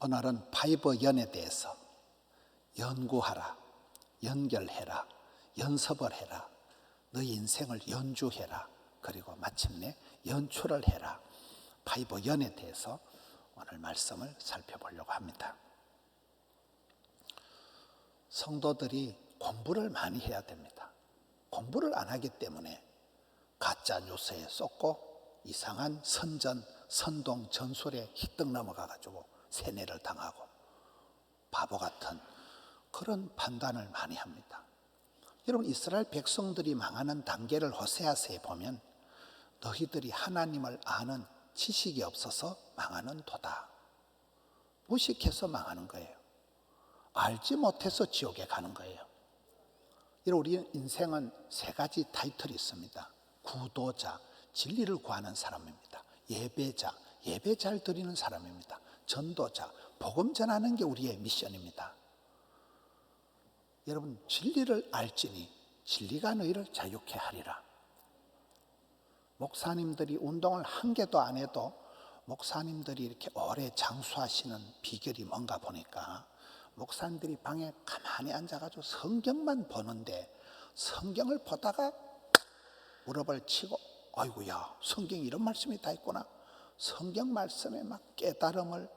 오늘은 파이브연에 대해서 연구하라, 연결해라, 연습을 해라, 너희 인생을 연주해라, 그리고 마침내 연출을 해라. 파이브연에 대해서 오늘 말씀을 살펴보려고 합니다. 성도들이 공부를 많이 해야 됩니다. 공부를 안 하기 때문에 가짜 뉴스에 쏟고 이상한 선전, 선동, 전술에 휘떡 넘어가가지고 세뇌를 당하고 바보 같은 그런 판단을 많이 합니다. 여러분, 이스라엘 백성들이 망하는 단계를 호세아서에 보면 너희들이 하나님을 아는 지식이 없어서 망하는 도다. 무식해서 망하는 거예요. 알지 못해서 지옥에 가는 거예요. 우리 인생은 세 가지 타이틀이 있습니다. 구도자, 진리를 구하는 사람입니다. 예배자, 예배 잘 드리는 사람입니다. 전도자, 복음 전하는 게 우리의 미션입니다. 여러분, 진리를 알지니 진리가 너희를 자유케 하리라. 목사님들이 운동을 한 개도 안 해도 목사님들이 이렇게 오래 장수하시는 비결이 뭔가 보니까 목사님들이 방에 가만히 앉아가지고 성경만 보는데 성경을 보다가 무릎을 치고 아이고야, 성경에 이런 말씀이 다 있구나. 성경 말씀에 막 깨달음을,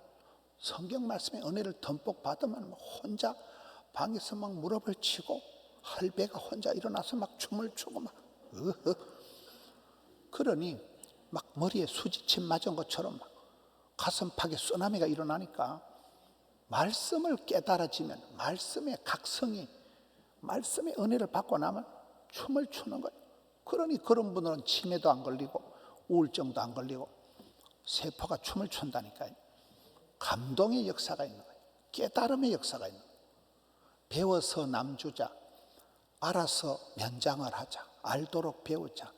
성경 말씀에 은혜를 듬뿍 받으면 혼자 방에서 막 무릎을 치고 할배가 혼자 일어나서 막 춤을 추고 막 그러니 막 머리에 수지침 맞은 것처럼 막 가슴팍에 쓰나미가 일어나니까 말씀을 깨달아지면 말씀의 각성이, 말씀의 은혜를 받고 나면 춤을 추는 거예요. 그러니 그런 분들은 치매도 안 걸리고 우울증도 안 걸리고 세포가 춤을 춘다니까요. 감동의 역사가 있는 거예요. 깨달음의 역사가 있는 거예요. 배워서 남주자, 알아서 면장을 하자, 알도록 배우자.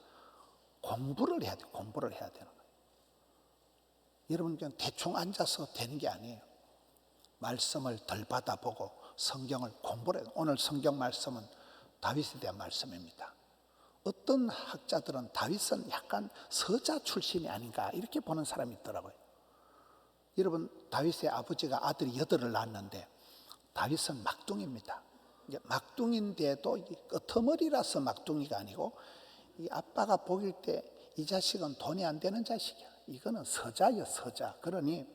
공부를 해야 돼요. 공부를 해야 되는 거예요. 여러분, 그냥 대충 앉아서 되는 게 아니에요. 말씀을 덜 받아보고 성경을 공부를 해요. 오늘 성경 말씀은 다윗에 대한 말씀입니다. 어떤 학자들은 다윗은 약간 서자 출신이 아닌가 이렇게 보는 사람이 있더라고요. 여러분, 다윗의 아버지가 아들이 8을 낳았는데 다윗은 막둥이입니다. 막둥이인데도 끄트머리라서 막둥이가 아니고 이 아빠가 보길 때 이 자식은 돈이 안 되는 자식이야. 이거는 서자예요, 서자. 그러니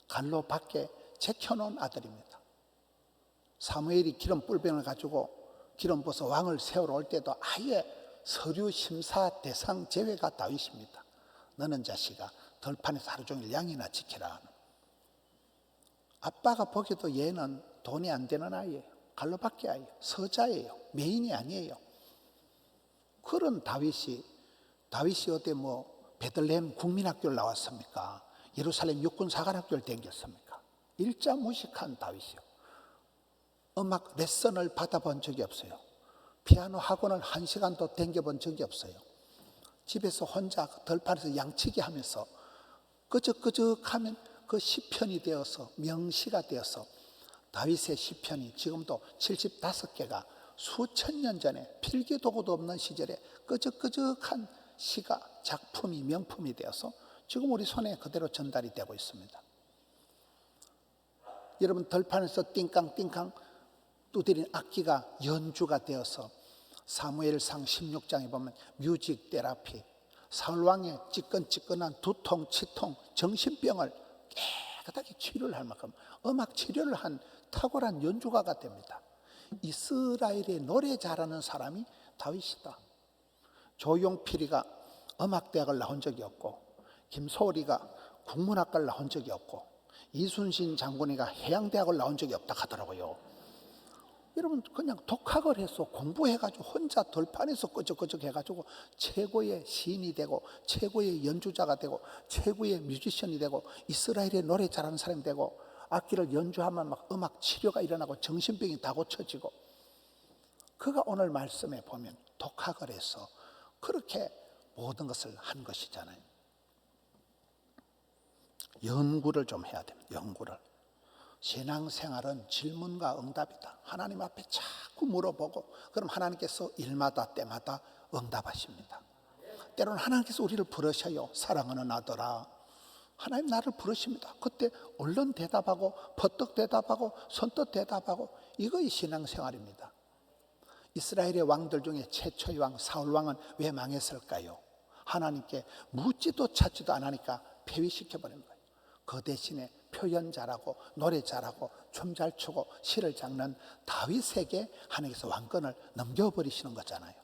갈로 밖에 제켜놓은 아들입니다. 사무엘이 기름 뿔병을 가지고 기름 부어서 왕을 세우러 올 때도 아예 서류 심사 대상 제외가 다윗입니다. 너는 자식아 들판에서 하루 종일 양이나 지키라. 아빠가 보기도 얘는 돈이 안 되는 아이예요. 갈로 밖에 아이예요. 서자예요. 메인이 아니에요. 그런 다윗이 어디 베들레헴 국민학교를 나왔습니까? 예루살렘 육군사관학교를 다녔습니까? 일자무식한 다윗이요. 음악 레슨을 받아본 적이 없어요. 피아노 학원을 1시간도 다녀본 적이 없어요. 집에서 혼자 들판에서 양치기 하면서 끄적끄적하면 그 시편이 되어서 명시가 되어서 다윗의 시편이 지금도 75개가 수천 년 전에 필기도구도 없는 시절에 끄적끄적한 시가 작품이 명품이 되어서 지금 우리 손에 그대로 전달이 되고 있습니다. 여러분, 들판에서 띵깡띵깡 두드린 악기가 연주가 되어서 사무엘상 16장에 보면 뮤직 테라피, 사울왕의 찌끈찌끈한 두통, 치통, 정신병을 깨끗하게 치료를 할 만큼 음악 치료를 한 탁월한 연주가가 됩니다. 이스라엘의 노래 잘하는 사람이 다윗이다. 조용필이가 음악대학을 나온 적이 없고 김소리가 국문학과를 나온 적이 없고 이순신 장군이가 해양대학을 나온 적이 없다 하더라고요. 여러분, 그냥 독학을 해서 공부해가지고 혼자 들판에서 끄적끄적 해가지고 최고의 시인이 되고 최고의 연주자가 되고 최고의 뮤지션이 되고 이스라엘의 노래 잘하는 사람이 되고 악기를 연주하면 막 음악 치료가 일어나고 정신병이 다 고쳐지고, 그가 오늘 말씀에 보면 독학을 해서 그렇게 모든 것을 한 것이잖아요. 연구를 좀 해야 됩니다. 연구를. 신앙생활은 질문과 응답이다. 하나님 앞에 자꾸 물어보고 그럼 하나님께서 일마다 때마다 응답하십니다. 때로는 하나님께서 우리를 부르셔요. 사랑하는 아들아, 하나님 나를 부르십니다. 그때 얼른 대답하고 퍼뜩 대답하고 선뜻 대답하고 이거이 신앙생활입니다. 이스라엘의 왕들 중에 최초의 왕 사울 왕은 왜 망했을까요? 하나님께 묻지도 찾지도 않으니까 폐위시켜버린 거예요. 그 대신에 표현 잘하고 노래 잘하고 춤 잘 추고 시를 작는 다윗에게 하나님께서 왕권을 넘겨버리시는 거잖아요.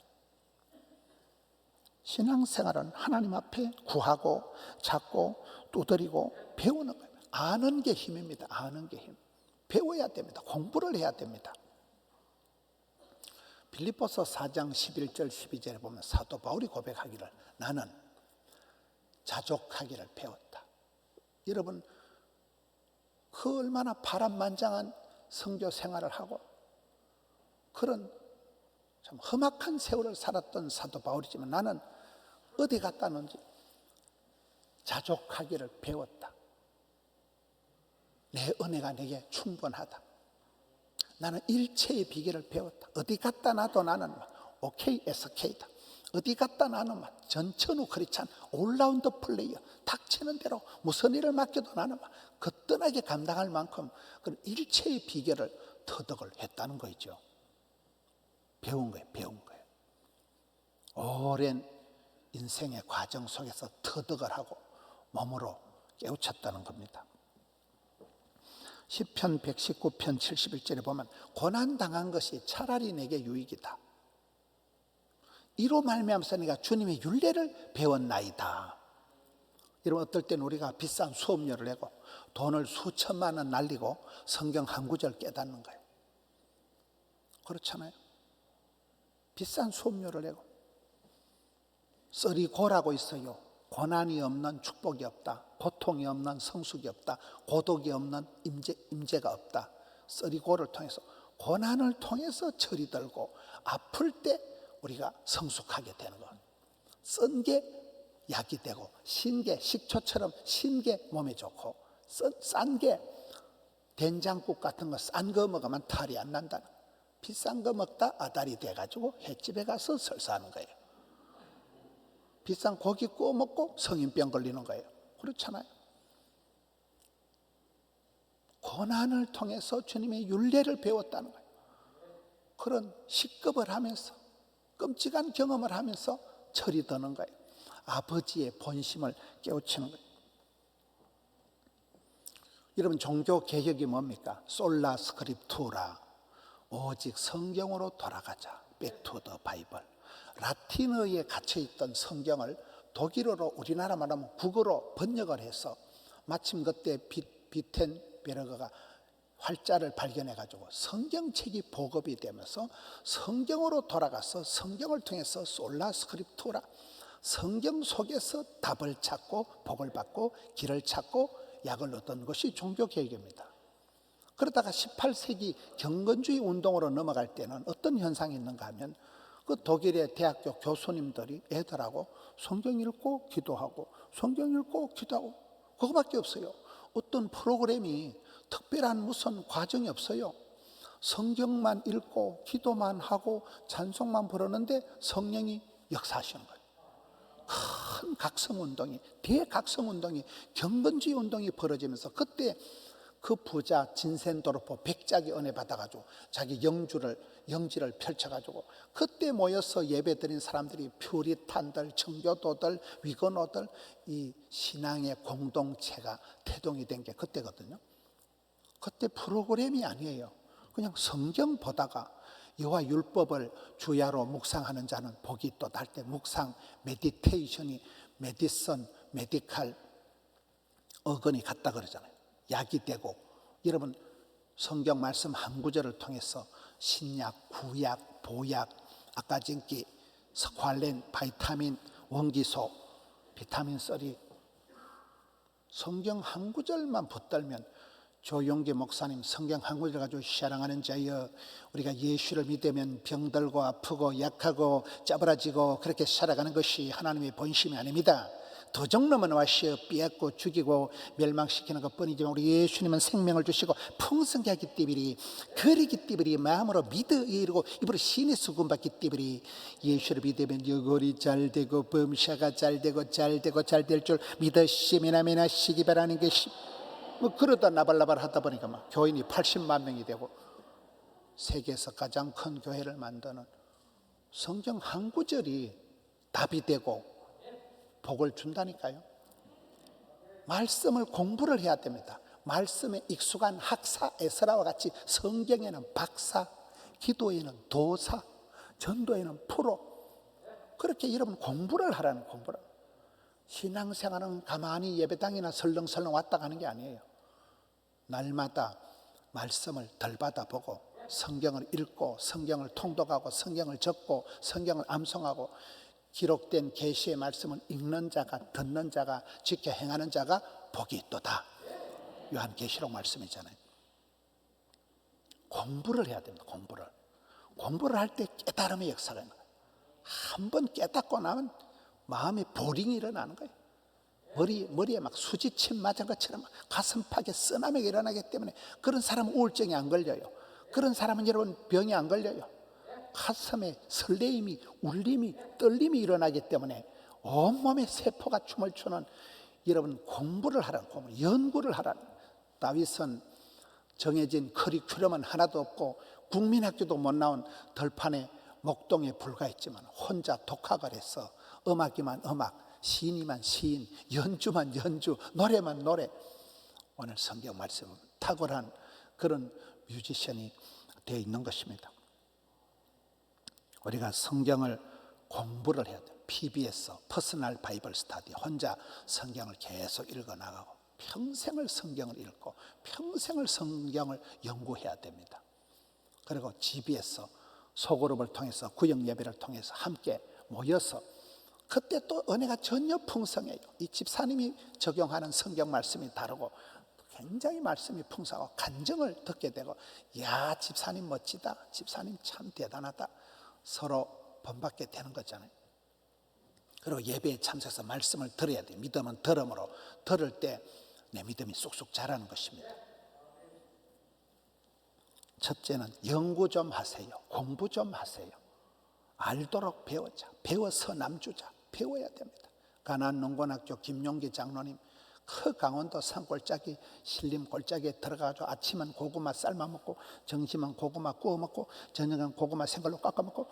신앙생활은 하나님 앞에 구하고 찾고 두드리고 배우는 거예요. 아는 게 힘입니다. 아는 게 힘. 배워야 됩니다. 공부를 해야 됩니다. 빌립보서 4장 11절 12절에 보면 사도 바울이 고백하기를 나는 자족하기를 배웠다. 여러분 그 얼마나 파란만장한 선교 생활을 하고 그런 참 험악한 세월을 살았던 사도 바울이지만 나는 어디 갔다 왔는지 자족하기를 배웠다. 내 은혜가 내게 충분하다. 나는 일체의 비결을 배웠다. 어디 갔다 놔도 나는 막 OK, SK다. 어디 갔다 나는 막 전천후 크리찬 올라운드 플레이어. 닥치는 대로 무슨 일을 맡겨도 나는 막 거뜬하게 감당할 만큼 그런 일체의 비결을 터득을 했다는 거죠. 배운 거예요. 배운 거예요. 오랜 인생의 과정 속에서 터득을 하고 몸으로 깨우쳤다는 겁니다. 시편 119편 71절에 보면 고난당한 것이 차라리 내게 유익이다. 이로 말미암아서 내가 주님의 율례를 배웠나이다. 여러분 어떨 때는 우리가 비싼 수업료를 내고 돈을 수천만 원 날리고 성경 한 구절 깨닫는 거예요. 그렇잖아요. 비싼 수업료를 내고 썰이 고라고 있어요. 고난이 없는 축복이 없다. 고통이 없는 성숙이 없다. 고독이 없는 임재가 없다. 썰이 고를 통해서 고난을 통해서 철이 들고 아플 때 우리가 성숙하게 되는 것. 쓴 게 약이 되고 신 게 식초처럼 신 게 몸에 좋고 싼 게 된장국 같은 거 싼 거 먹으면 탈이 안 난다는. 비싼 거 먹다 아다리 돼가지고 횟집에 가서 설사하는 거예요. 비싼 고기 구워 먹고 성인병 걸리는 거예요. 그렇잖아요. 고난을 통해서 주님의 율례를 배웠다는 거예요. 그런 식겁을 하면서 끔찍한 경험을 하면서 철이 드는 거예요. 아버지의 본심을 깨우치는 거예요. 여러분 종교 개혁이 뭡니까? 솔라 스크립투라. 오직 성경으로 돌아가자. Back to the Bible. 라틴어에 갇혀있던 성경을 독일어로 우리나라 말하면 국어로 번역을 해서 마침 그때 비텐베르그가 활자를 발견해가지고 성경책이 보급이 되면서 성경으로 돌아가서 성경을 통해서 솔라 스크립투라 성경 속에서 답을 찾고 복을 받고 길을 찾고 약을 얻은 것이 종교개혁입니다. 그러다가 18세기 경건주의 운동으로 넘어갈 때는 어떤 현상이 있는가 하면 그 독일의 대학교 교수님들이 애들하고 성경 읽고 기도하고 성경 읽고 기도하고 그거밖에 없어요. 어떤 프로그램이 특별한 무슨 과정이 없어요. 성경만 읽고 기도만 하고 찬송만 부르는데 성령이 역사하시는 거예요. 큰 각성운동이 대각성운동이 경건주의 운동이 벌어지면서 그때 그 부자 진센도르프 백작이 은혜 받아가지고 자기 영지를 펼쳐가지고 그때 모여서 예배드린 사람들이 퓨리탄들, 청교도들, 위건호들 이 신앙의 공동체가 태동이 된 게 그때거든요. 그때 프로그램이 아니에요. 그냥 성경 보다가 여호와 율법을 주야로 묵상하는 자는 복이 있도다 할 때 묵상, 메디테이션이 메디슨, 메디칼 어근이 같다 그러잖아요. 약이 되고 여러분 성경 말씀 한 구절을 통해서 신약, 구약, 보약, 아까 전기, 스ኳ렌, 바이타민, 원기소, 비타민 C 성경 한 구절만 붙들면 조용기 목사님 성경 한 구절 가지고 사랑하는 자여 우리가 예수를 믿으면 병들고 아프고 약하고 짜부라지고 그렇게 살아가는 것이 하나님의 본심이 아닙니다. 도적놈은 와시어 삐약고 죽이고 멸망시키는 것뿐이지만 우리 예수님은 생명을 주시고 풍성케 하기 때문에 그리기 때문에 마음으로 믿어 이르고 입으로 신의 수금받기 때문에 예수를 믿으면 여골이 잘되고 범샤가 잘되고 잘 될 줄 믿으시면 하시기 바라는 것이 뭐 그러다 나발나발 하다 보니까 막 교인이 80만 명이 되고 세계에서 가장 큰 교회를 만드는 성경 한 구절이 답이 되고 복을 준다니까요. 말씀을 공부를 해야 됩니다. 말씀에 익숙한 학사 에스라와 같이 성경에는 박사, 기도에는 도사, 전도에는 프로, 그렇게 여러분 공부를 하라는 공부를. 신앙생활은 가만히 예배당이나 설렁설렁 왔다 가는 게 아니에요. 날마다 말씀을 덜 받아보고 성경을 읽고 성경을 통독하고 성경을 적고 성경을 암송하고 기록된 계시의 말씀은 읽는 자가 듣는 자가 지켜 행하는 자가 복이 있도다. 요한계시록 말씀이잖아요. 공부를 해야 됩니다. 공부를 할 때 깨달음의 역사가 있는 거예요. 한번 깨닫고 나면 마음에 보링이 일어나는 거예요. 머리에 막 수지침 맞은 것처럼 가슴팍에 쓰나미가 일어나기 때문에 그런 사람은 우울증이 안 걸려요. 그런 사람은 여러분 병이 안 걸려요. 가슴에 설레임이, 울림이, 떨림이 일어나기 때문에 온몸의 세포가 춤을 추는, 여러분 공부를 하라는, 연구를 하라는. 다윗은 정해진 커리큘럼은 하나도 없고 국민학교도 못 나온 덜판에 목동에 불과했지만 혼자 독학을 해서 음악이만 음악, 시인이만 시인, 연주만 연주, 노래만 노래. 오늘 성경 말씀은 탁월한 그런 뮤지션이 되어 있는 것입니다. 우리가 성경을 공부를 해야 돼요. PBS, 퍼스널 바이블 스터디, 혼자 성경을 계속 읽어나가고 평생을 성경을 읽고 평생을 성경을 연구해야 됩니다. 그리고 GBS, 소그룹을 통해서 구역 예배를 통해서 함께 모여서 그때 또 은혜가 전혀 풍성해요. 이 집사님이 적용하는 성경 말씀이 다르고 굉장히 말씀이 풍성하고 간증을 듣게 되고, 야 집사님 멋지다, 집사님 참 대단하다, 서로 본받게 되는 거잖아요. 그리고 예배에 참석해서 말씀을 들어야 돼요. 믿음은 들음으로, 들을 때 내 믿음이 쑥쑥 자라는 것입니다. 첫째는 연구 좀 하세요. 공부 좀 하세요. 알도록 배우자. 배워서 남주자. 배워야 됩니다. 가나안 농건학교 김용기 장로님, 그 강원도 산골짜기 신림 골짜기에 들어가서 아침은 고구마 삶아 먹고 점심은 고구마 구워 먹고 저녁은 고구마 생걸로 깎아 먹고,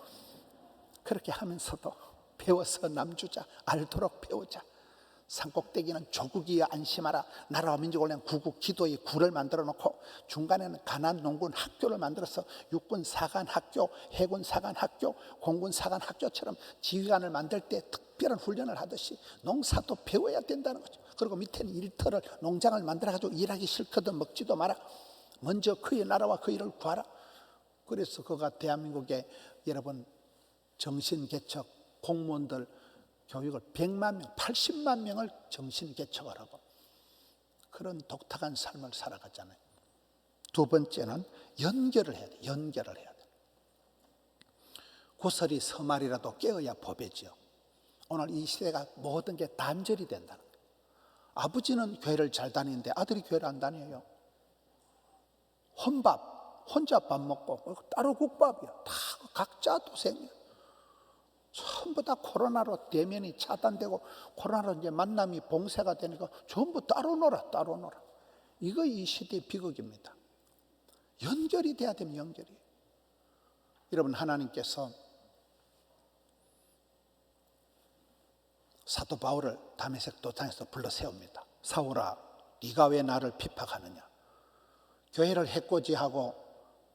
그렇게 하면서도 배워서 남주자. 알도록 배우자. 산꼭대기는 조국이여 안심하라, 나라와 민족을 위한 구국 기도의 구를 만들어 놓고 중간에는 가나안 농군 학교를 만들어서 육군 사관 학교, 해군 사관 학교, 공군 사관 학교처럼 지휘관을 만들 때 특별한 훈련을 하듯이 농사도 배워야 된다는 거죠. 그리고 밑에는 일터를, 농장을 만들어가지고 일하기 싫거든 먹지도 마라. 먼저 그의 나라와 그 일을 구하라. 그래서 그가 대한민국에 여러분 정신개척 공무원들 교육을 100만 명, 80만 명을 정신개척을 하고 그런 독특한 삶을 살아가잖아요. 두 번째는 연결을 해야 돼. 연결을 해야 돼. 구설이 서말이라도 깨어야 법이지요. 오늘 이 시대가 모든 게 단절이 된다는 거예요. 아버지는 교회를 잘 다니는데 아들이 교회를 안 다녀요. 혼밥, 혼자 밥 먹고 따로 국밥이야. 다 각자 도생이야. 전부 다 코로나로 대면이 차단되고 코로나로 이제 만남이 봉쇄가 되니까 전부 따로 놀아. 이거 이 시대의 비극입니다. 연결이 돼야 됩니다. 연결이. 여러분, 하나님께서 사도 바울을 다메섹 도상에서 불러 세웁니다. 사울아, 네가 왜 나를 핍박하느냐. 교회를 해코지하고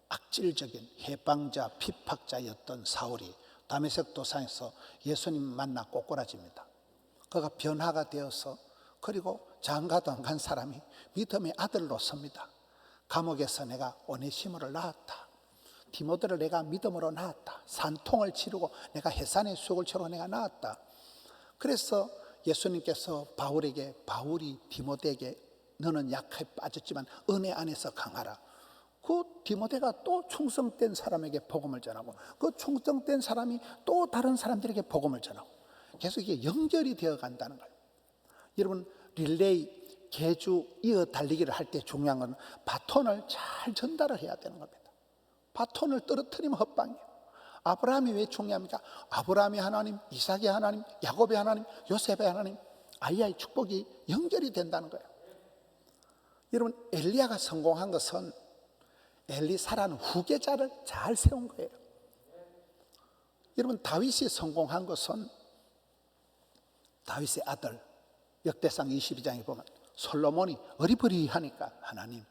악질적인 해방자, 핍박자였던 사울이 다메섹 도상에서 예수님 만나 꼬꾸라집니다. 그가 변화가 되어서, 그리고 장가도 안 간 사람이 믿음의 아들로 섭니다. 감옥에서 내가 오네시모를 낳았다. 디모데를 내가 믿음으로 낳았다. 산통을 치르고 내가 해산의 수욕을 치르고 내가 낳았다. 그래서 예수님께서 바울이 디모데에게 너는 약해 빠졌지만 은혜 안에서 강하라. 그 디모데가 또 충성된 사람에게 복음을 전하고 그 충성된 사람이 또 다른 사람들에게 복음을 전하고 계속 이게 연결이 되어 간다는 거예요. 여러분 릴레이 계주 이어 달리기를 할 때 중요한 건 바톤을 잘 전달을 해야 되는 겁니다. 바톤을 떨어뜨리면 헛방이에요. 아브라함이 왜 중요합니까? 아브라함의 하나님, 이삭의 하나님, 야곱의 하나님, 요셉의 하나님, 아이야의 축복이 연결이 된다는 거예요. 여러분 엘리야가 성공한 것은 엘리사라는 후계자를 잘 세운 거예요. 여러분 다윗이 성공한 것은 다윗의 아들, 역대상 22장에 보면 솔로몬이 어리버리하니까 하나님,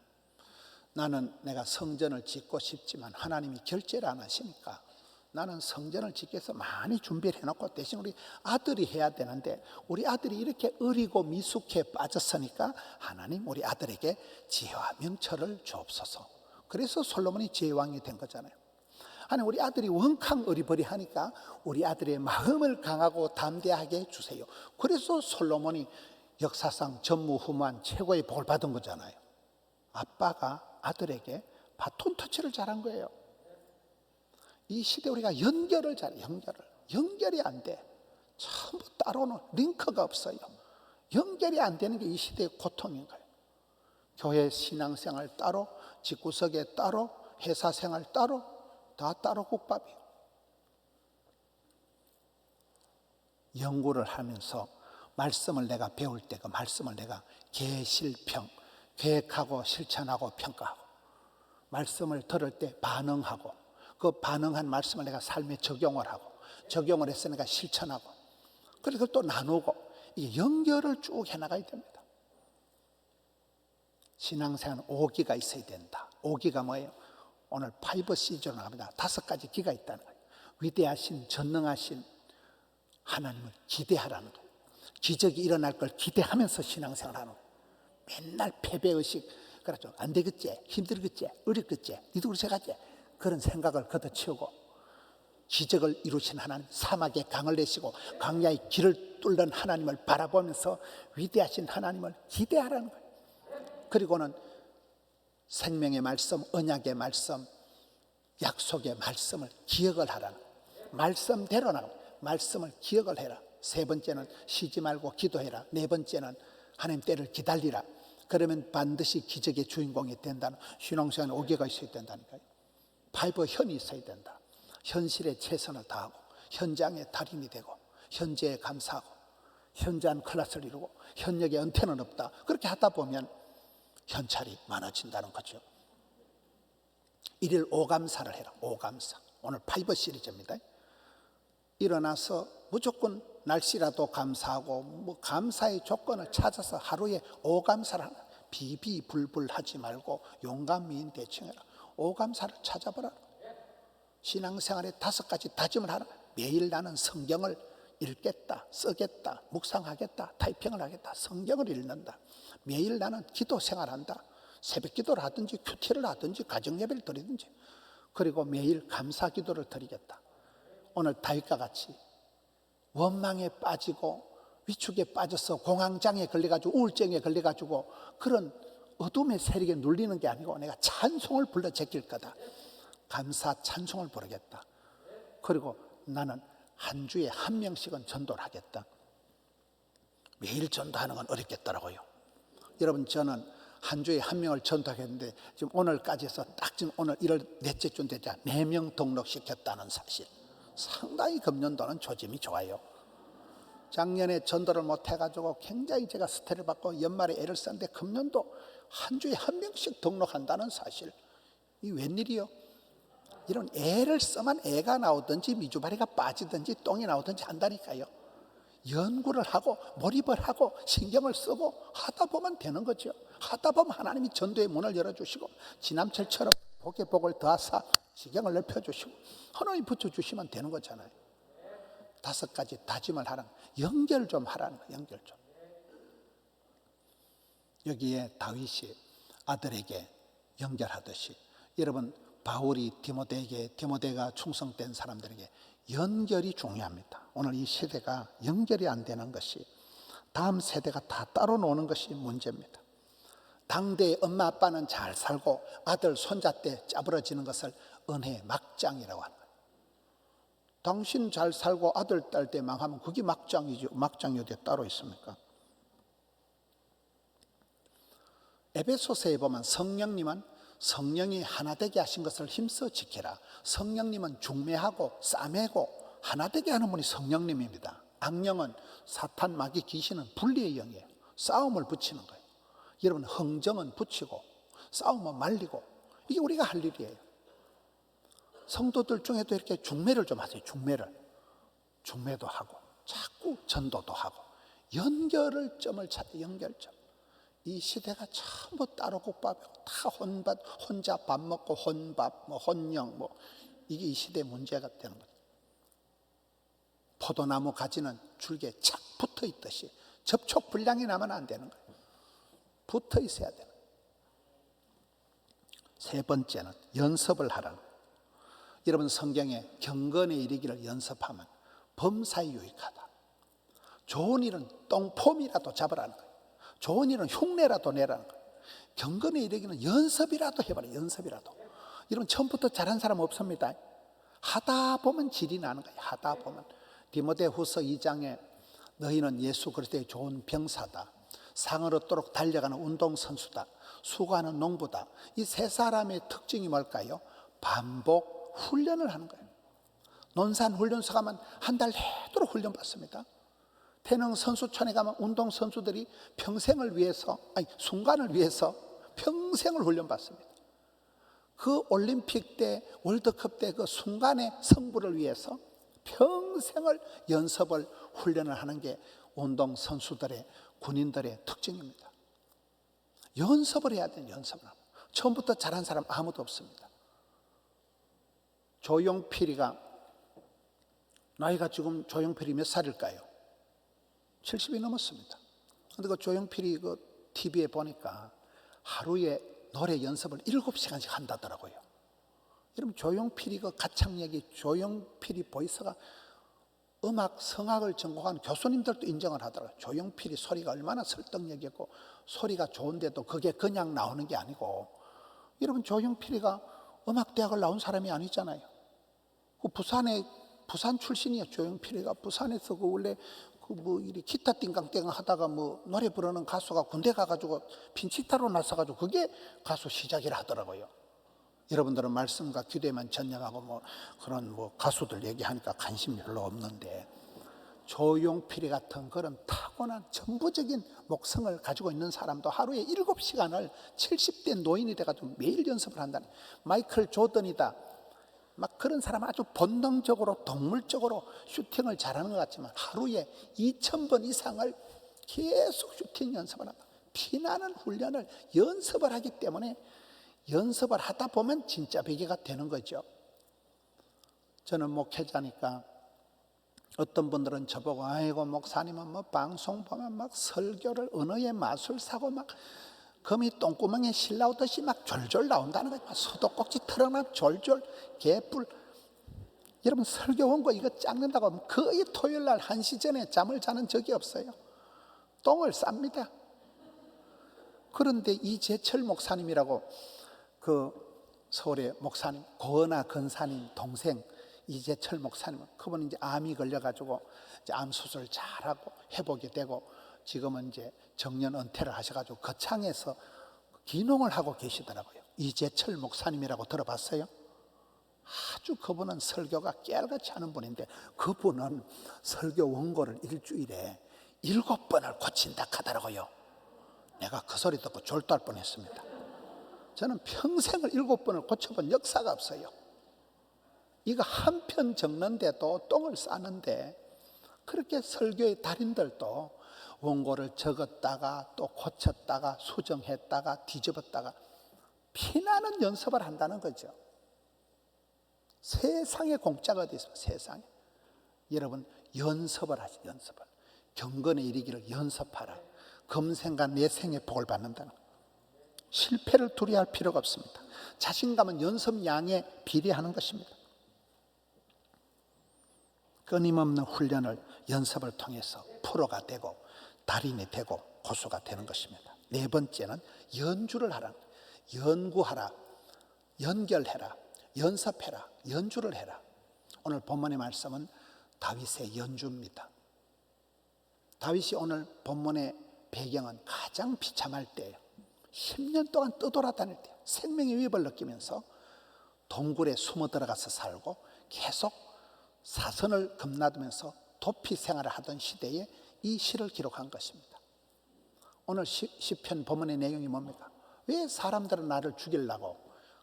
나는 내가 성전을 짓고 싶지만 하나님이 결제를 안 하시니까 나는 성전을 짓기 위해서 많이 준비를 해놓고 대신 우리 아들이 해야 되는데 우리 아들이 이렇게 어리고 미숙해 빠졌으니까 하나님 우리 아들에게 지혜와 명철을 주옵소서. 그래서 솔로몬이 제왕이 된 거잖아요. 아니 우리 아들이 원캉 어리버리하니까 우리 아들의 마음을 강하고 담대하게 해주세요. 그래서 솔로몬이 역사상 전무후무한 최고의 복을 받은 거잖아요. 아빠가 아들에게 바톤 터치를 잘한 거예요. 이 시대 우리가 연결을 잘해. 연결이 안 돼. 전부 따로는 링크가 없어요. 연결이 안 되는 게 이 시대의 고통인 거예요. 교회 신앙생활 따로, 집구석에 따로, 회사생활 따로, 다 따로 국밥이에요. 연구를 하면서 말씀을 내가 배울 때 그 말씀을 내가 계실평, 계획하고 실천하고 평가하고, 말씀을 들을 때 반응하고, 그 반응한 말씀을 내가 삶에 적용을 하고, 적용을 해서 내가 실천하고, 그리고 또 나누고, 이게 연결을 쭉 해나가야 됩니다. 신앙생활은 5기가 있어야 된다. 5기가 뭐예요? 오늘 5C로 나갑니다. 5가지 기가 있다는 거예요. 위대하신 전능하신 하나님을 기대하라는 거예요. 기적이 일어날 걸 기대하면서 신앙생활하는 거예요. 맨날 패배의식, 그렇죠. 안 되겠지, 힘들겠지, 어렵겠지, 니도 그렇게 하지, 그런 생각을 걷어치우고 기적을 이루신 하나님, 사막에 강을 내시고 광야의 길을 뚫는 하나님을 바라보면서 위대하신 하나님을 기대하라는 거예요. 그리고는 생명의 말씀, 언약의 말씀, 약속의 말씀을 기억을 하라는 거예요. 말씀대로 나가고 말씀을 기억을 해라. 세 번째는 쉬지 말고 기도해라. 네 번째는 하나님 때를 기다리라. 그러면 반드시 기적의 주인공이 된다는, 신앙생활에 5개가 있어야 된다니까요. 5 현이 있어야 된다. 현실에 최선을 다하고 현장의 달인이 되고 현재에 감사하고 현저한 클래스를 이루고 현역에 은퇴는 없다. 그렇게 하다 보면 현찰이 많아진다는 거죠. 일일 오감사를 해라. 오감사. 오늘 5 시리즈입니다. 일어나서 무조건 날씨라도 감사하고 뭐 감사의 조건을 찾아서 하루에 오감사를 하라. 비비불불하지 말고 용감미인 대칭해라. 오감사를 찾아보라. 신앙생활에 5가지 다짐을 하라. 매일 나는 성경을 읽겠다, 쓰겠다, 묵상하겠다, 타이핑을 하겠다, 성경을 읽는다. 매일 나는 기도 생활한다. 새벽 기도를 하든지 큐티를 하든지 가정예배를 드리든지, 그리고 매일 감사 기도를 드리겠다. 오늘 다윗과 같이 원망에 빠지고 위축에 빠져서 공황장애에 걸려가지고 우울증에 걸려가지고 그런 어둠의 세력에 눌리는 게 아니고 내가 찬송을 불러 제낄 거다. 감사 찬송을 부르겠다. 그리고 나는 한 주에 1명씩은 전도를 하겠다. 매일 전도하는 건 어렵겠더라고요. 여러분, 저는 한 주에 1명을 전도하겠는데 지금 오늘까지 해서 딱 지금 오늘 1월 넷째쯤 되자 4명 등록시켰다는 사실. 상당히 금년도는 조짐이 좋아요. 작년에 전도를 못해가지고 굉장히 제가 스트레스를 받고 연말에 애를 썼는데 금년도 한 주에 1명씩 등록한다는 사실. 이 웬일이요? 이런 애를 써만 애가 나오든지 미주바리가 빠지든지 똥이 나오든지 한다니까요. 연구를 하고 몰입을 하고 신경을 쓰고 하다 보면 되는 거죠. 하다 보면 하나님이 전도의 문을 열어주시고 지남철처럼 복에 복을 더하사 지경을 넓혀주시고 하나님 붙여주시면 되는 거잖아요. 5가지 다짐을 하라는, 연결 좀 하라는 거예요. 연결 좀. 여기에 다윗이 아들에게 연결하듯이 여러분, 바울이 디모데에게, 디모데가 충성된 사람들에게 연결이 중요합니다. 오늘 이 세대가 연결이 안 되는 것이, 다음 세대가 다 따로 노는 것이 문제입니다. 당대의 엄마 아빠는 잘 살고 아들 손자 때 짜부러지는 것을 은혜의 막장이라고 하는 거예요. 당신 잘 살고 아들 딸 때 망하면 그게 막장이죠. 막장이 어디 따로 있습니까? 에베소서에 보면 성령님은 성령이 하나 되게 하신 것을 힘써 지키라. 성령님은 중매하고 싸매고 하나 되게 하는 분이 성령님입니다. 악령은 사탄, 마귀, 귀신은 분리의 영이에요. 싸움을 붙이는 거예요. 여러분, 흥정은 붙이고 싸움은 말리고, 이게 우리가 할 일이에요. 성도들 중에도 이렇게 중매를 좀 하세요. 중매도 하고 자꾸 전도도 하고 연결을 점을 찾아. 연결점. 이 시대가 전부 따로 국밥이고 다 혼자 밥 먹고 혼밥, 혼영, 이게 이 시대의 문제가 되는 거죠. 포도나무 가지는 줄기에 착 붙어 있듯이 접촉 불량이 나면 안 되는 거예요. 붙어 있어야 되는 거예요. 세 번째는 연습을 하라는 거예요. 여러분, 성경에 경건에 이르기를 연습하면 범사에 유익하다. 좋은 일은 똥폼이라도 잡으라는 거예요. 좋은 일은 흉내라도 내라는 거예요. 경건에 이르기는 연습이라도 해봐라. 연습이라도. 여러분, 처음부터 잘한 사람 없습니다. 하다 보면 질이 나는 거예요. 하다 보면. 디모데후서 2장에 너희는 예수 그리스도의 좋은 병사다, 상을 얻도록 달려가는 운동선수다, 수고하는 농부다. 이 세 사람의 특징이 뭘까요? 반복 훈련을 하는 거예요. 논산훈련소 가면 한 달 내도록 훈련 받습니다. 태능선수촌에 가면 운동선수들이 평생을 위해서, 순간을 위해서 평생을 훈련받습니다. 그 올림픽 때, 월드컵 때 그 순간의 승부를 위해서 평생을 연습을, 훈련을 하는 게 운동선수들의, 군인들의 특징입니다. 연습을 해야 돼요. 연습을. 처음부터 잘한 사람 아무도 없습니다. 조용필이가, 나이가 지금 조용필이 몇 살일까요? 70이 넘었습니다. 그런데 그 조용필이 그 TV에 보니까 하루에 노래 연습을 7시간씩 한다더라고요. 여러분, 조용필이 그 가창력이, 조용필이 보이스가 음악, 성악을 전공한 교수님들도 인정을 하더라고요. 조용필이 소리가 얼마나 설득력이 있고 소리가 좋은데도 그게 그냥 나오는 게 아니고, 여러분, 조용필이가 음악대학을 나온 사람이 아니잖아요. 그 부산 출신이에요. 조용필이가 부산에서 그 원래 이리 기타 띵강띵강 하다가 노래 부르는 가수가 군대 가가지고 빈치타로 나서가지고 그게 가수 시작이라 하더라고요. 여러분들은 말씀과 기도에만 전념하고 그런 가수들 얘기하니까 관심 별로 없는데, 조용필이 같은 그런 타고난 전부적인 목성을 가지고 있는 사람도 하루에 7시간을 70대 노인이 돼가지고 매일 연습을 한다는, 마이클 조던이다, 막 그런 사람 아주 본능적으로 동물적으로 슈팅을 잘하는 것 같지만 하루에 2000번 이상을 계속 슈팅 연습을 한다. 피나는 훈련을 연습을 하기 때문에 연습을 하다 보면 진짜 베개가 되는 거죠. 저는 목회자니까 어떤 분들은 저보고, 아이고 목사님은 방송 보면 막 설교를 언어의 마술사고 막 금이 똥구멍에 실 나오듯이 막 졸졸 나온다는 거예요. 소독꼭지 털어놔 졸졸 개뿔. 여러분, 설교 원고 이거 닦는다고 하면 거의 토요일 날 1시 전에 잠을 자는 적이 없어요. 똥을 쌉니다. 그런데 이재철 목사님이라고, 그 서울의 목사님, 고은하 근사님 동생 이재철 목사님은, 그분은 이제 암이 걸려가지고 이제 암 수술 잘하고 회복이 되고 지금은 이제 정년 은퇴를 하셔가지고 거창에서 기농을 하고 계시더라고요. 이재철 목사님이라고 들어봤어요? 아주 그분은 설교가 깨알같이 하는 분인데, 그분은 설교 원고를 일주일에 7번을 고친다 하더라고요. 내가 그 소리 듣고 졸도할 뻔했습니다. 저는 평생을 7번을 고쳐본 역사가 없어요. 이거 한 편 적는데도 똥을 싸는데, 그렇게 설교의 달인들도 원고를 적었다가 또 고쳤다가 수정했다가 뒤집었다가 피나는 연습을 한다는 거죠. 세상에 공짜가 어디 있어요? 세상에. 여러분, 연습을 하시. 연습을. 경건에 이르기를 연습하라. 금생과 내생의 복을 받는다는 거예요. 실패를 두려워할 필요가 없습니다. 자신감은 연습량에 비례하는 것입니다. 끊임없는 훈련을, 연습을 통해서 프로가 되고 달인이 되고 고수가 되는 것입니다. 네 번째는 연주를 하라. 연구하라. 연결해라. 연습해라. 연주를 해라. 오늘 본문의 말씀은 다윗의 연주입니다. 다윗이 오늘 본문의 배경은 가장 비참할 때예요. 10년 동안 떠돌아다닐 때 생명의 위협을 느끼면서 동굴에 숨어 들어가서 살고 계속 사선을 금나두면서 도피 생활을 하던 시대에 이 시를 기록한 것입니다. 오늘 시편 본문의 내용이 뭡니까? 왜 사람들은 나를 죽이려고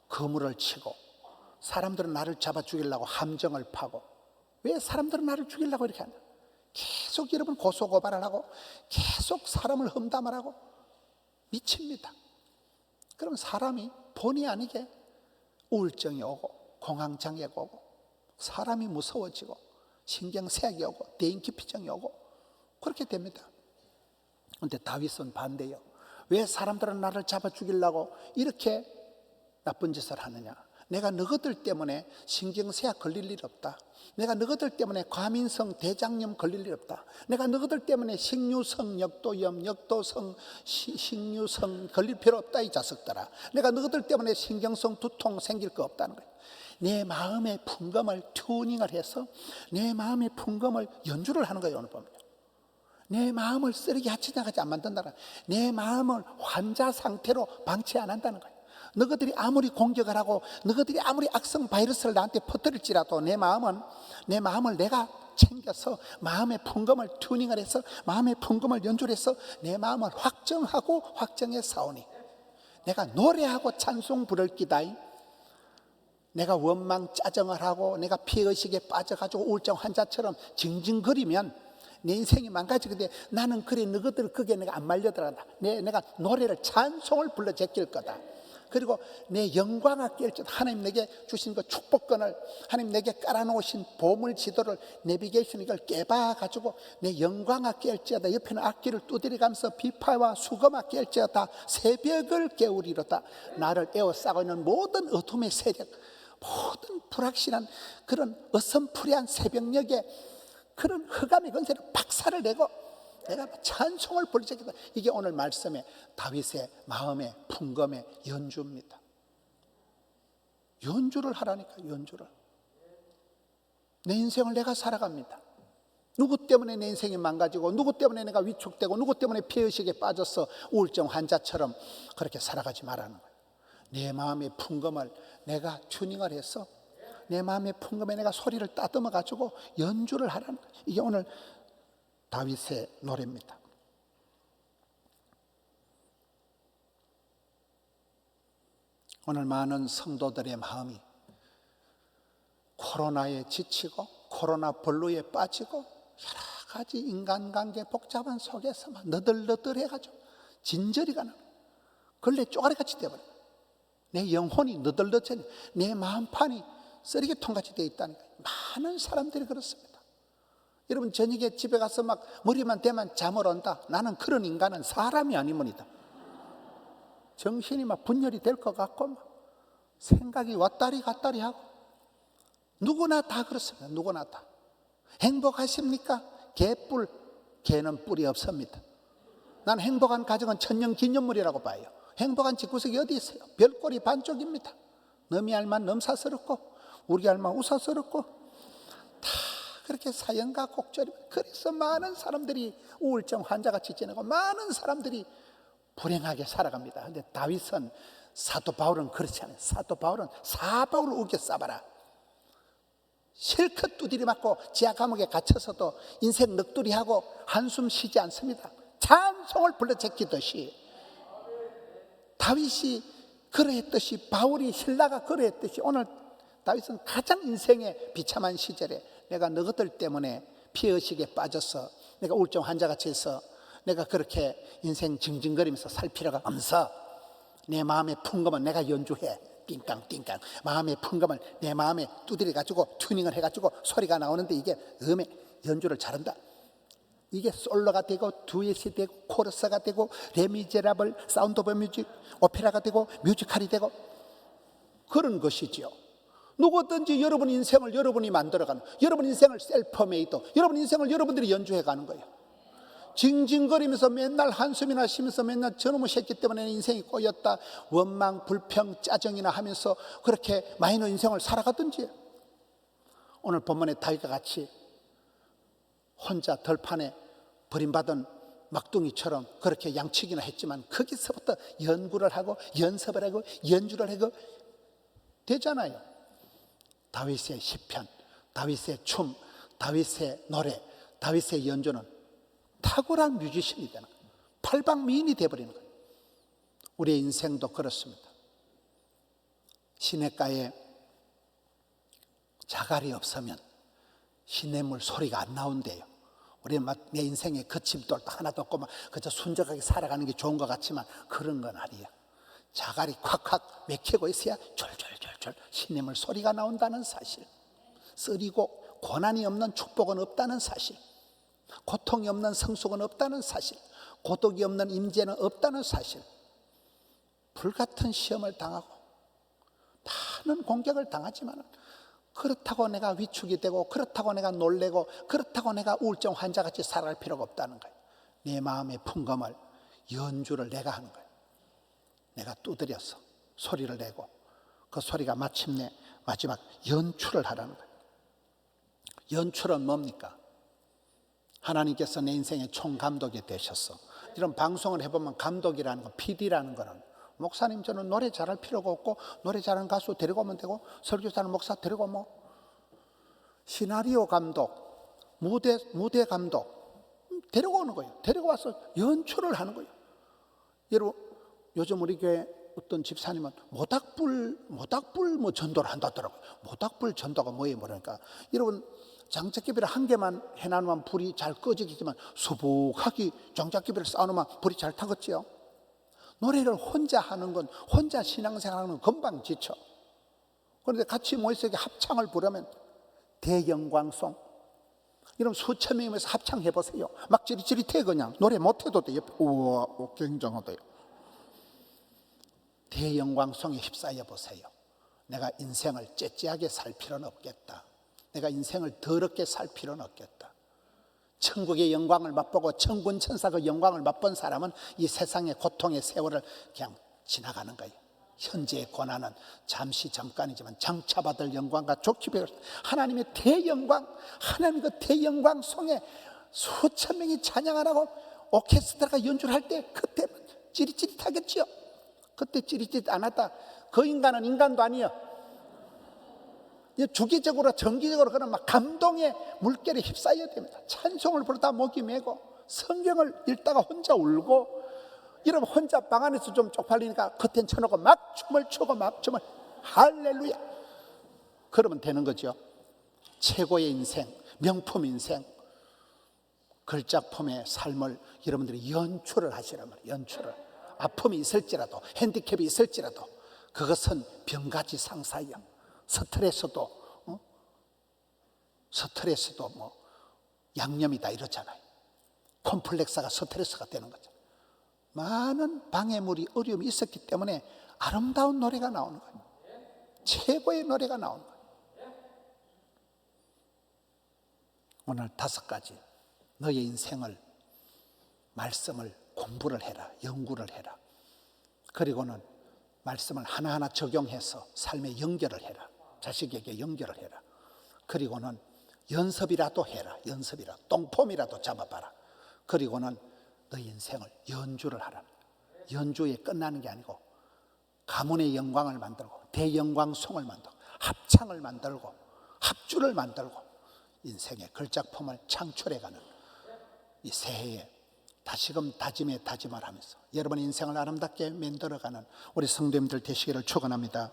그물을 치고, 사람들은 나를 잡아 죽이려고 함정을 파고, 왜 사람들은 나를 죽이려고 이렇게 하냐? 계속 여러분 고소고발을 하고 계속 사람을 험담을 하고 미칩니다. 그럼 사람이 본의 아니게 우울증이 오고 공황장애가 오고 사람이 무서워지고 신경쇠약이 오고 대인기피증이 오고 그렇게 됩니다. 그런데 다윗은 반대요. 왜 사람들은 나를 잡아 죽이려고 이렇게 나쁜 짓을 하느냐? 내가 너희들 때문에 신경쇠약 걸릴 일 없다. 내가 너희들 때문에 과민성 대장염 걸릴 일 없다. 내가 너희들 때문에 식류성 역도염, 역도성 식류성 걸릴 필요 없다. 이 자식들아, 내가 너희들 때문에 신경성 두통 생길 거 없다는 거예요. 내 마음의 풍금을 튜닝을 해서 내 마음의 풍금을 연주를 하는 거예요. 오늘 보면 내 마음을 쓰레기 하치나가지 안 만든다는, 내 마음을 환자 상태로 방치 안 한다는 거예요. 너희들이 아무리 공격을 하고 너희들이 아무리 악성 바이러스를 나한테 퍼뜨릴지라도 내 마음을 내가 챙겨서 마음의 풍금을 튜닝을 해서 마음의 풍금을 연주를 해서 내 마음을 확정하고 확정해 싸우니 내가 노래하고 찬송 부를 기다이. 내가 원망 짜증을 하고 내가 피해의식에 빠져가지고 우울증 환자처럼 징징거리면 내 인생이 망가지거든. 나는 그래 너희들 그게 내가 안 말려들어간다. 내가 노래를 찬송을 불러 제낄 거다. 그리고 내 영광을 깰 줄 하나님 내게 주신 그 축복권을, 하나님 내게 깔아놓으신 보물 지도를, 내비게이션 이걸 깨봐가지고 내 영광을 깰지어다. 옆에는 악기를 두드려가면서 비파와 수금아 깰지어다. 새벽을 깨우리로다. 나를 에워싸고 있는 모든 어둠의 세력, 모든 불확실한 그런 어슴푸레한 새벽녘에 그런 흑암의 권세를 박살을 내고 내가 찬송을 부르짖겠다. 이게 오늘 말씀의 다윗의 마음의 풍금의 연주입니다. 연주를 하라니까. 연주를. 내 인생을 내가 살아갑니다. 누구 때문에 내 인생이 망가지고 누구 때문에 내가 위축되고 누구 때문에 피해의식에 빠져서 우울증 환자처럼 그렇게 살아가지 말라는 거예요. 내 마음의 풍금을 내가 튜닝을 해서 내 마음의 풍금에 내가 소리를 따듬어 가지고 연주를 하라는 거예요. 이게 오늘 다윗의 노래입니다. 오늘 많은 성도들의 마음이 코로나에 지치고 코로나 벌루에 빠지고 여러 가지 인간관계 복잡한 속에서 막 너덜너덜해가지고 진저리가 나는 걸레 쪼가리같이 되어버려요. 내 영혼이 너덜너덜해, 내 마음판이 쓰레기통같이 되어 있다는 거예요. 많은 사람들이 그렇습니다. 여러분 저녁에 집에 가서 막 머리만 대면 잠을 온다. 나는 그런 인간은 사람이 아니문이다. 정신이 막 분열이 될 것 같고 막 생각이 왔다리 갔다리 하고 누구나 다 그렇습니다. 누구나 다. 행복하십니까? 개뿔, 개는 뿔이 없습니다. 난 행복한 가정은 천년기념물이라고 봐요. 행복한 집구석이 어디 있어요? 별꼴이 반쪽입니다. 너미 알만 넘사스럽고 우리 알만 우사스럽고 다 그렇게 사연과 곡절이. 그래서 많은 사람들이 우울증 환자같이 지내고 많은 사람들이 불행하게 살아갑니다. 그런데 다윗은, 사도 바울은 그렇지 않아요. 사도 바울은 사바울을 우겨 싸봐라. 실컷 두드려 맞고 지하 감옥에 갇혀서도 인생 넋두리하고 한숨 쉬지 않습니다. 찬송을 불러 제끼듯이 다윗이 그러했듯이, 바울이 신라가 그러했듯이 오늘 다윗은 가장 인생의 비참한 시절에 내가 너희들 때문에 피해의식에 빠져서 내가 우울증 환자같이 해서 내가 그렇게 인생 징징거리면서 살 필요가 없어. 내 마음의 풍금은 내가 연주해. 띵깡띵깡 마음의 풍금을 내 마음에 두드려가지고 튜닝을 해가지고 소리가 나오는데 이게 음의 연주를 잘한다. 이게 솔로가 되고 듀엣이 되고 코러스가 되고 레미제라블, 사운드 오브 뮤직, 오페라가 되고 뮤지컬이 되고 그런 것이지요. 누구든지 여러분 인생을 여러분이 만들어가는, 여러분 인생을 셀프메이드, 여러분 인생을 여러분들이 연주해가는 거예요. 징징거리면서 맨날 한숨이나 쉬면서 맨날 저놈의 새끼 때문에 인생이 꼬였다, 원망, 불평, 짜증이나 하면서 그렇게 마이너 인생을 살아가든지, 오늘 본문의 다윗과 같이 혼자 들판에 버림받은 막둥이처럼 그렇게 양치기나 했지만 거기서부터 연구를 하고 연습을 하고 연주를 하고 되잖아요. 다윗의 시편, 다윗의 춤, 다윗의 노래, 다윗의 연주는 탁월한 뮤지션이 되는 거예요. 팔방미인이 되어버리는 거예요. 우리의 인생도 그렇습니다. 시냇가에 자갈이 없으면 시냇물 소리가 안 나온대요. 우리는 막 내 인생에 거침돌도 하나도 없고 막 그저 순적하게 살아가는 게 좋은 것 같지만 그런 건 아니에요. 자갈이 콱콱 맥히고 있어야 졸졸졸졸 시냇물 소리가 나온다는 사실, 쓰리고 고난이 없는 축복은 없다는 사실, 고통이 없는 성숙은 없다는 사실, 고독이 없는 임재는 없다는 사실, 불같은 시험을 당하고 많은 공격을 당하지만 그렇다고 내가 위축이 되고 그렇다고 내가 놀래고 그렇다고 내가 우울증 환자같이 살아갈 필요가 없다는 거예요. 내 마음의 풍금을, 연주를 내가 하는 거예요. 내가 두드려서 소리를 내고 그 소리가 마침내 마지막 연출을 하라는 거예요. 연출은 뭡니까? 하나님께서 내 인생의 총감독이 되셨어. 이런 방송을 해보면 감독이라는 거, PD라는 거는 목사님 저는 노래 잘할 필요가 없고 노래 잘하는 가수 데리고 오면 되고 설교 잘하는 목사 데리고 오면 시나리오 감독, 무대 감독 데리고 오는 거예요. 데리고 와서 연출을 하는 거예요. 여러분 요즘 우리 교회 어떤 집사님은 모닥불 뭐 전도를 한다더라고요. 모닥불 전도가 뭐예요? 모르니까 여러분 장작개비를 한 개만 해놔놓으면 불이 잘 꺼지겠지만 수북하게 장작개비를 쌓아놓으면 불이 잘 타겠지요. 노래를 혼자 하는 건, 혼자 신앙생활하는 건 금방 지쳐. 그런데 같이 모여서 합창을 부르면 대영광송. 여러분 수천 명이 모여서 합창해 보세요. 막 찌릿찌릿해 그냥. 노래 못해도 돼. 우와 굉장하대요. 대영광송에 휩싸여 보세요. 내가 인생을 째째하게 살 필요는 없겠다. 내가 인생을 더럽게 살 필요는 없겠다. 천국의 영광을 맛보고 천군 천사의 영광을 맛본 사람은 이 세상의 고통의 세월을 그냥 지나가는 거예요. 현재의 고난은 잠시 잠깐이지만 장차 받을 영광과 좋게 배울 하나님의 대영광, 하나님의 그 대영광송에 수천 명이 찬양하라고 오케스트라가 연주를 할 때 그때 찌릿찌릿하겠죠. 그때 찌릿찌릿 안 하다 그 인간은 인간도 아니에요. 주기적으로 정기적으로 그런 막 감동의 물결에 휩싸여야 됩니다. 찬송을 부르다 목이 메고 성경을 읽다가 혼자 울고 여러분 혼자 방 안에서 좀 쪽팔리니까 커튼 쳐놓고 막 춤을 추고 막 춤을 할렐루야 그러면 되는 거죠. 최고의 인생, 명품 인생, 걸작품의 삶을 여러분들이 연출을 하시란 말이에요. 연출을. 아픔이 있을지라도 핸디캡이 있을지라도 그것은 병가지 상사예요. 스트레스도 뭐 양념이다 이러잖아요. 콤플렉스가 스트레스가 되는 거죠. 많은 방해물이 어려움이 있었기 때문에 아름다운 노래가 나오는 거예요. 최고의 노래가 나오는 거예요. 오늘 5가지 너의 인생을 말씀을 공부를 해라. 연구를 해라. 그리고는 말씀을 하나하나 적용해서 삶에 연결을 해라. 자식에게 연결을 해라. 그리고는 연습이라도 해라. 연습이라도 똥폼이라도 잡아봐라. 그리고는 너 인생을 연주를 하라. 연주에 끝나는 게 아니고 가문의 영광을 만들고 대영광송을 만들고 합창을 만들고 합주를 만들고 인생의 걸작품을 창출해가는 이 새해에 다시금 다짐에 다짐을 하면서 여러분의 인생을 아름답게 만들어가는 우리 성도님들 되시기를 축원합니다.